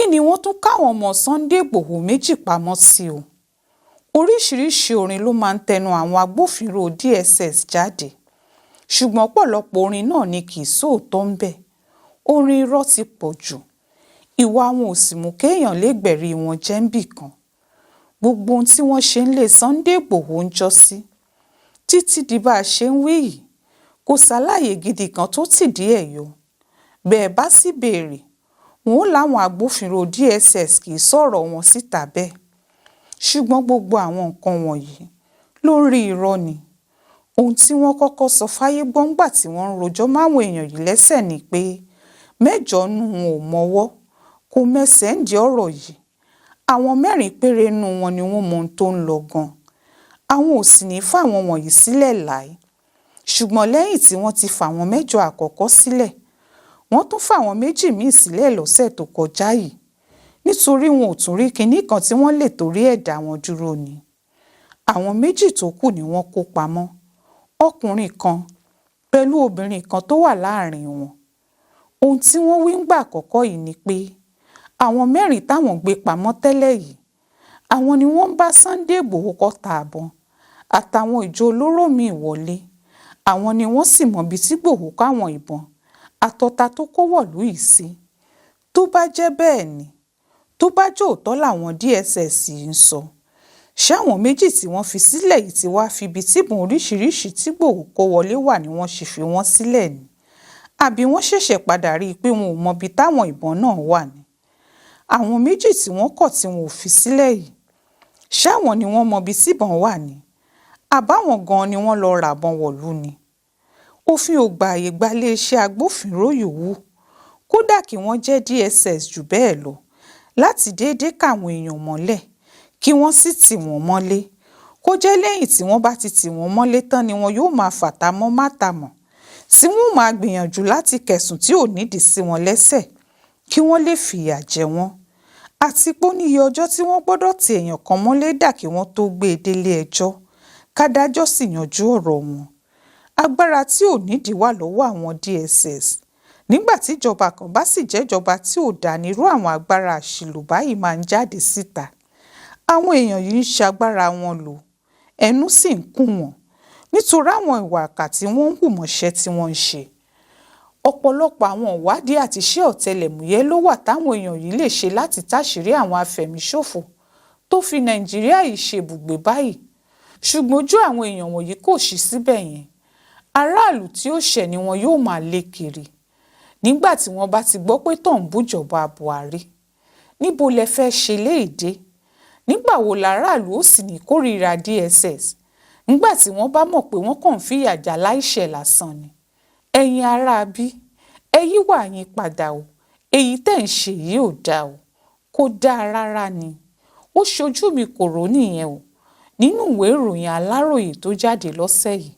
kí ni wọ́n tún káwọn ọmọ Sunday Ìgbòho méjì pamọ́ sí o? Oríṣiríṣi orin ló máa ń tẹnu àwọn agbófinró DSS jáde, ṣùgbọ́n ọ̀pọ̀lọpọ̀ orin náà ni kì í sóòótọ́ ń bẹ̀. Orin irọ́ ti pọ̀ jù, ìwà wọn ò sì mú kéèyàn lè gbẹ̀rí wọn jẹ́ ń bì kan. Gbogbo ohun tí wọ́n ṣe ń lé Sunday Ìgbòho ń jọ́sí títí di bá a ṣe ń wí yìí, kò ṣàlàyé gidi kan tó tìdí ẹ̀ yọ. Bẹ́ẹ̀ bá sì béèrè, wọn ò láwọn agbófinró DSS kì í sọ̀rọ̀ wọn síta bẹ́ẹ̀. Ṣùgbọ́n gbogbo àwọn nǹkan wọ̀nyí lórí irọ́ ni. Ohun tí wọ́n kọ́kọ́ sọ fáyé gbọ́ngbà tí wọ́n ń rojọ́ máwọn èèyàn yìí lẹ́sẹ̀ ni pé 8 nù wọn ò mọwọ́ kò mẹsẹ̀ ń di ọ̀rọ̀ yìí. Àwọn 4 péré nù wọn ni wọ́n mọ ohun tó ń lọ gan. Àwọn ò sì ní fáwọn wọ̀nyí sílẹ̀ láé. Ṣùgbọ́n lẹ́yìn tí wọ́n ti fàwọn 8 àkọ́kọ́ sílẹ̀, wọ́n tún fàwọn 2 míì sílẹ̀ lọ́sẹ̀ tó kọjá yìí, nítorí wọn ò tún rí kinní kan tí wọ́n lè torí ẹ̀ dá wọn dúró ni. Àwọn 2 tó kù ni wọ́n kó pamọ́, ọkùnrin kan pẹ̀lú obìnrin kan tó wà láàrin wọn. Ohun tí wọ́n wí ńgbà àkọ́kọ́ yìí ni pé àwọn 4 táwọn gbé pamọ́ tẹ́lẹ̀ yìí, àwọn ni wọ́n ń bá Sunday Ìgbòho kọ́ta àbọ̀n àtàwọn ìjọ olóró míì wọlé. Àwọn ni wọ́n sì mọ̀bi tí Ìgbòho káwọn ìbọn àtọta tó kó wọ̀lú yìí sí. Tó bá jẹ́ bẹ́ẹ̀ ni, tó bá jẹ́ òótọ́ làwọn DSS yìí ń sọ, ṣáwọn 2 tí wọ́n fi sílẹ̀ yìí ti wá fi ibi tíbọn oríṣiríṣi tí Ìgbòho kó wọlé wà ni wọ́n ṣe fi wọ́n sílẹ̀ ni? Àbí wọ́n ṣẹ̀ṣẹ̀ padà rí i pé wọn ò mọbi táwọn ìbọn náà wà ni? Àwọn 2 tí wọ́n kọ̀ tí wọn ò fi sílẹ̀ yìí, ṣáwọn ni wọ́n mọbi tíbọn wà ni? Àbáwọn gan ni wọ́n lọ ràbọn wọ̀lú ni? Òfin ò gba àyè gba iléeṣẹ́ agbófinró yòówù, kódà kí wọ́n jẹ́ DSS jù bẹ́ẹ̀ lọ, láti déédéé káwọn èèyàn mọ́lẹ̀ kí wọ́n sì tì wọ́n mọ́lé. Kó jẹ́ lẹ́yìn tí wọ́n bá ti tì wọ́n mọ́lé tán ni wọn yóò máa fàtámọ́ mátàmọ́, tí wọ́n máa gbìyànjú láti kẹ̀sùn tí ò nídìí sí wọn lẹ́sẹ̀ kí wọ́n lè fìyà jẹ wọ́n. Àti pé ó níye ọjọ́ tí wọ́n gbọ́dọ̀ ti èèyàn kan mọ́lé dà kí wọ́n tó gbé e délé ẹjọ́, kádájọ́ sì yanjú ọ̀rọ̀ wọn. Agbára tí ò nídìí wà lọ́wọ́ àwọn DSS. Nígbà tí ìjọba kan bá sì jẹ́jọba tí ò dá nírú àwọn agbára àṣìlò báyìí máa ń jáde síta. Àwọn èèyàn yìí ń ṣagbára wọn lò, ẹnu sì ń kùn wọ́n nítorí àwọn ìwà àkà tí wọ́n ń hù mọ́ṣẹ́ tí wọ́n ń ṣe. Ọ̀pọ̀lọpọ̀ àwọn ìwádìí àti iṣẹ́ ọ̀tẹlẹ̀múyẹ́ ló wà táwọn èèyàn yìí lè ṣe láti táṣìírí àwọn afẹ̀míṣòfò tó fi Nàìjíríà yìí ṣe ibùgbé báyìí. Ṣùgbọ́n ojú àwọn èèyàn wọ̀nyí kò ṣí síbẹ̀ yẹn. Aráàlú tí ó ṣẹ̀ ni wọn yóò máa lé kiri. Nígbà tí wọ́n bá ti gbọ́ pé tọ̀ ń bújọba Buhari, níbo lẹ fẹ́ ṣe léèdé? Nígbà wo làráàlú ó sì ní kórìíra DSS? Nígbà tí wọ́n bá mọ̀ pé wọ́n kàn ń fìyà jà láìṣẹ̀ lásán ni. Ẹ̀yin ará bí, ẹ yíwà yín padà o. Èyí tẹ̀ ń ṣe yìí ò dáa o. Kò dáa rárá ni. Ó ṣojú mi kò rò nìyẹn o. Nínú ìwé ìròyìn Aláròyé tó jáde lọ́sẹ̀ yìí.